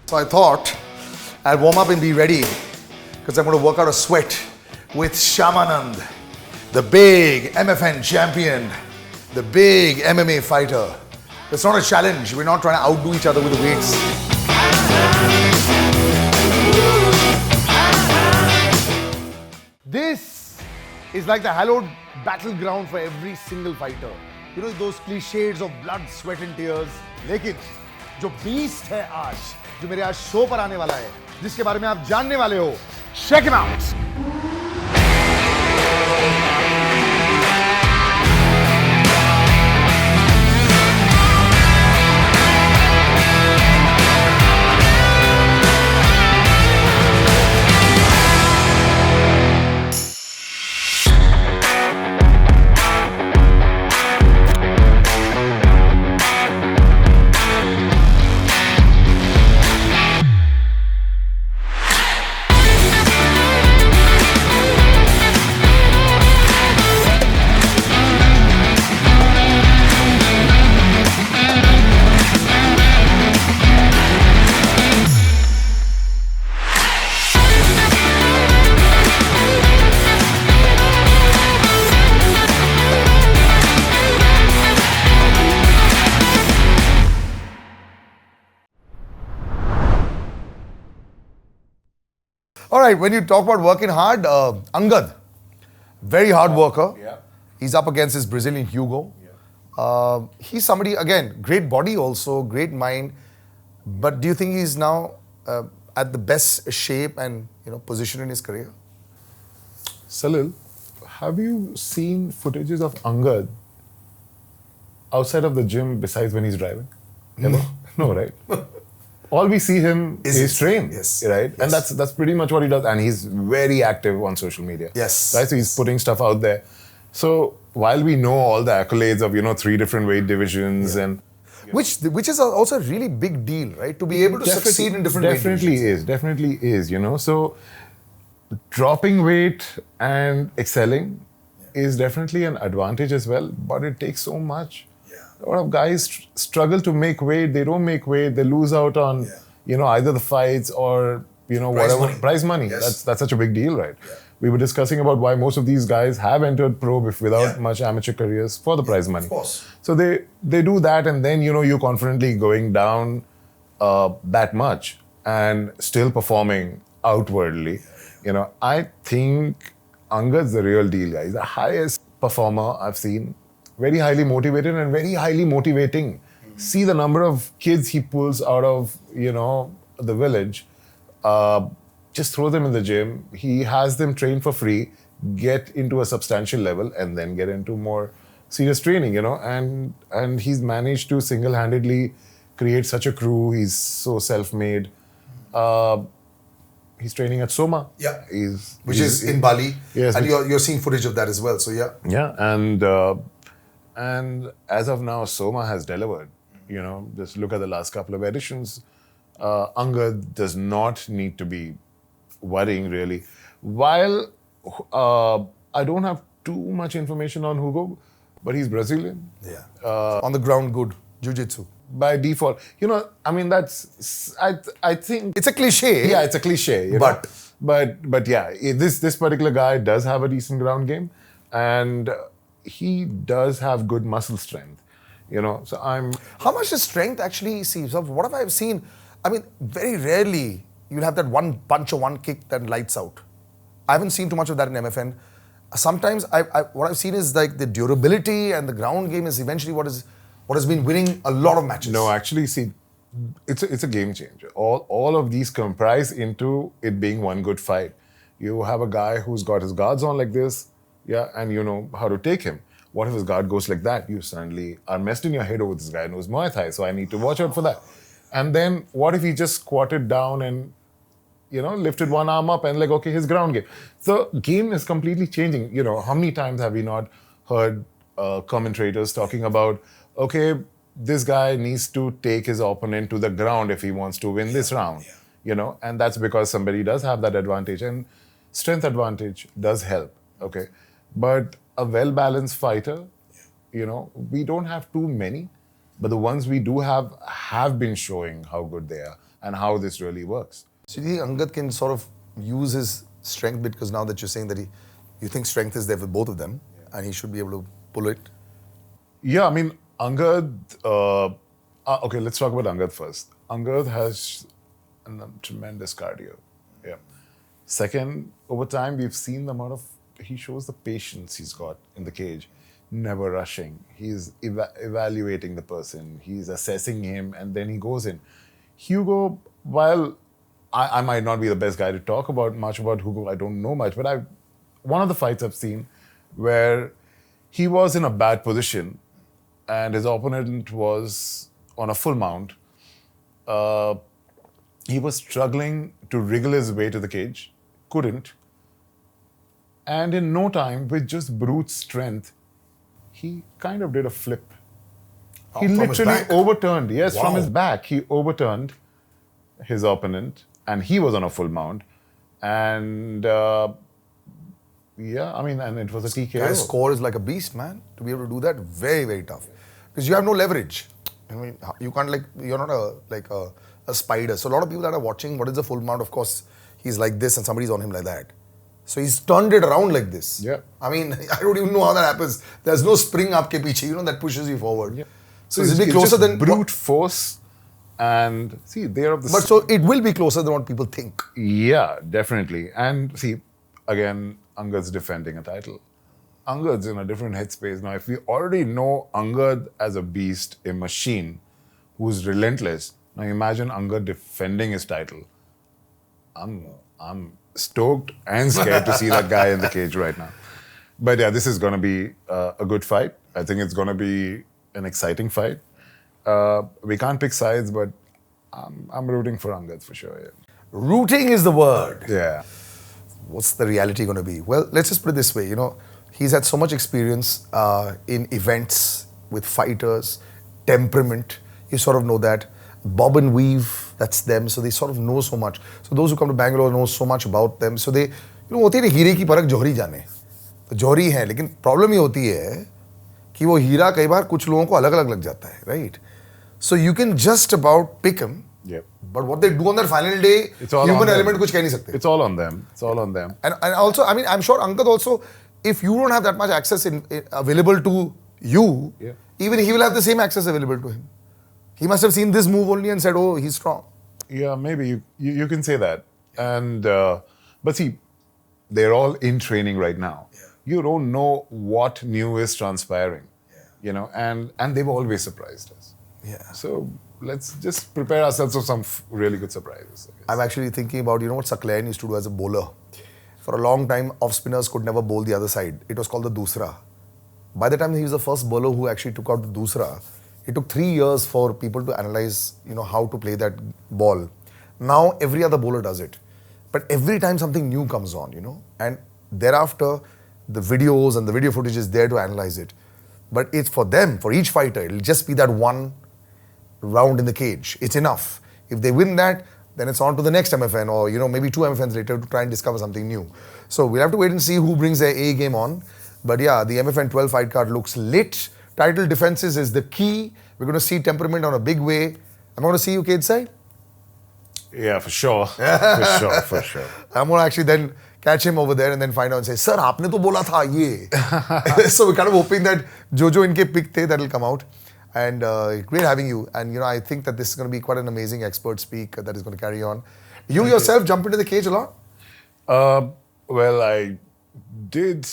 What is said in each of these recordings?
So I thought I'll warm up and be ready because I'm going to work out a sweat with Shamanand, the big MFN champion, the big MMA fighter. It's not a challenge. We're not trying to outdo each other with the weights. This is like the hallowed battleground for every single fighter. You know those cliches of blood, sweat and tears. लेकिन जो beast है आज, जो मेरे आज show पर आने वाला है, जिसके बारे में आप जानने वाले हो, check him out. All right, when you talk about working hard, Angad, very hard worker. Yeah. He's up against his Brazilian Hugo. Yeah. He's somebody, again, great body also, great mind. But do you think he's now at the best shape and position in his career? Salil, have you seen footages of Angad outside of the gym besides when he's driving? Never? No, right? All we see him is train, yes, right? Yes. And that's pretty much what he does. And he's very active on social media. Yes. Right? So he's putting stuff out there. So while we know all the accolades of 3 different weight divisions and which is also a really big deal, right? To be able to succeed in different weight divisions. Definitely is. So dropping weight and excelling is definitely an advantage as well, but it takes so much. A lot of guys struggle to make weight. They don't make weight. They lose out on, either the fights or, prize money. Yes. That's such a big deal, right? Yeah. We were discussing about why most of these guys have entered pro without much amateur careers for the prize money. Of course. So they do that, and then, you're confidently going down that much and still performing outwardly. I think Angad's the real deal, guys. The highest performer I've seen. Very highly motivated and very highly motivating. Mm-hmm. See the number of kids he pulls out of, the village. Just throw them in the gym. He has them train for free, get into a substantial level, and then get into more serious training, And he's managed to single-handedly create such a crew. He's so self-made. He's training at Soma. Yeah. Which is in Bali. Yes. And you're seeing footage of that as well. So yeah. Yeah. And as of now, Soma has delivered. Just look at the last couple of editions. Angad does not need to be worrying, really. While I don't have too much information on Hugo, but he's Brazilian. Yeah. On the ground, good. Jiu-jitsu. By default. That's... I think... It's a cliche. Yeah, it's a cliche. But yeah, this particular guy does have a decent ground game. And... he does have good muscle strength, so How much does strength actually see? So what have I seen? I mean, very rarely you'll have that one punch or one kick that lights out. I haven't seen too much of that in MFN. Sometimes what I've seen is like the durability and the ground game is eventually what has been winning a lot of matches. No, actually, see, it's a game changer. All of these comprise into it being one good fight. You have a guy who's got his guards on like this, and you know how to take him. What if his guard goes like that? You suddenly are messed in your head over this guy knows Muay Thai, so I need to watch out for that. And then what if he just squatted down and, lifted one arm up and okay, his ground game. The game is completely changing. How many times have we not heard commentators talking about, okay, this guy needs to take his opponent to the ground if he wants to win this round. And that's because somebody does have that advantage. And strength advantage does help, okay? But a well-balanced fighter, we don't have too many, but the ones we do have been showing how good they are. and how this really works. So you think Angad can sort of use his strength, because now that you're saying that you think strength is there for both of them, and he should be able to pull it? Yeah, I mean, Angad, okay, let's talk about Angad first. Angad has a tremendous cardio. Yeah. Second, over time, we've seen the amount of, he shows the patience he's got in the cage, never rushing. He's evaluating the person, he's assessing him, and then he goes in. Hugo, while I might not be the best guy to talk much about Hugo, I don't know much, but one of the fights I've seen where he was in a bad position and his opponent was on a full mount. He was struggling to wriggle his way to the cage, couldn't. And in no time, with just brute strength, he kind of did a flip. He literally overturned, from his back, he overturned his opponent, and he was on a full mount. And and it was a TKO. Guy's score is like a beast, man. To be able to do that, very, very tough. Because you have no leverage. I mean, you can't you're not a spider. So a lot of people that are watching, what is the full mount? Of course, he's like this and somebody's on him like that. So he's turned it around like this. Yeah. I mean, I don't even know how that happens. There's no spring aapke piche, that pushes you forward. Yeah. So it's a bit closer than brute force. And see, they're of the... But so it will be closer than what people think. Yeah, definitely. And see, again, Angad's defending a title. Angad's in a different headspace. Now, if we already know Angad as a beast, a machine, who's relentless, now imagine Angad defending his title. I'm stoked and scared to see that guy in the cage right now. But yeah, this is going to be a good fight. I think it's going to be an exciting fight. We can't pick sides, but I'm rooting for Angad for sure. Yeah. Rooting is the word. Yeah. What's the reality going to be? Well, let's just put it this way. He's had so much experience in events with fighters, temperament. You sort of know that. Bob and weave, that's them. So they sort of know so much. So those who come to Bangalore know so much about them. So they, होती है ना हीरे की परख जौहरी जाने. तो जौहरी है, लेकिन प्रॉब्लम ये होती है कि वो हीरा कई बार कुछ लोगों को अलग-अलग लग जाता है, right? So you can just about pick him. Yeah. But what they do on their final day, human element कुछ कह नहीं सकते. It's all on them. It's all on them. And also, I mean, I'm sure Angad also, if you don't have that much access available to you, even he will have the same access available to him. He must have seen this move only and said, oh, he's strong. Yeah, maybe you can say that. And but see, they're all in training right now. Yeah. You don't know what new is transpiring. Yeah. And they've always surprised us. Yeah. So let's just prepare ourselves for some really good surprises. I'm actually thinking about, what Sakleen used to do as a bowler. For a long time, off-spinners could never bowl the other side. It was called the Dusra. By the time he was the first bowler who actually took out the Dusra, it took 3 years for people to analyze, how to play that ball. Now, every other bowler does it. But every time something new comes on, and thereafter, the videos and the video footage is there to analyze it. But it's for them, for each fighter, it'll just be that one round in the cage. It's enough. If they win that, then it's on to the next MFN or, maybe 2 MFNs later to try and discover something new. So we'll have to wait and see who brings their A game on. But yeah, the MFN 12 fight card looks lit. Title defenses is the key. We're going to see temperament on a big way. I'm going to see you cage side. Yeah, for sure. For sure. I'm going to actually then catch him over there and then find out and say, Sir, aapne to bola tha ye. So we're kind of hoping that Jojo inke pick the, that'll come out. And great having you. And I think that this is going to be quite an amazing expert speak that is going to carry on. You yourself jump into the cage a lot? Well, I did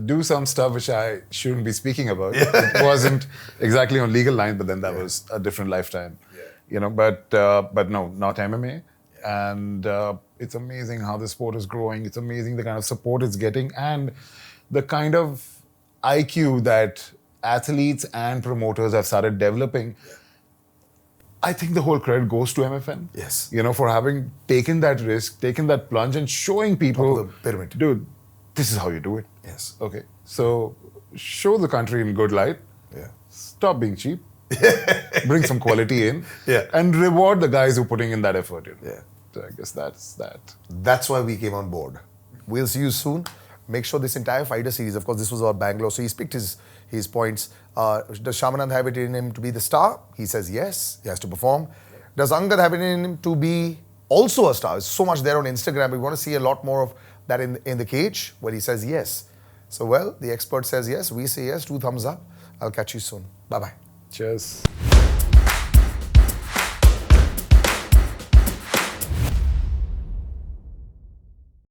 do some stuff which I shouldn't be speaking about. It wasn't exactly on legal line, but then that was a different lifetime. But no, not MMA. And it's amazing how the sport is growing. It's amazing the kind of support it's getting and the kind of IQ that athletes and promoters have started developing. I think the whole credit goes to MFN. Yes. For having taken that risk, taken that plunge and showing people, dude, this is how you do it. Yes. Okay. So show the country in good light. Yeah. Stop being cheap. Bring some quality in. Yeah. And reward the guys who are putting in that effort. Yeah. So I guess that's that. That's why we came on board. We'll see you soon. Make sure this entire fighter series, of course, this was about Bangalore, so he's picked his points. Does Shamanand have it in him to be the star? He says yes. He has to perform. Does Angad have it in him to be also a star? There's so much there on Instagram. We want to see a lot more of that in the cage, where he says yes. So, well, the expert says yes. We say yes. 2 thumbs up. I'll catch you soon. Bye-bye. Cheers.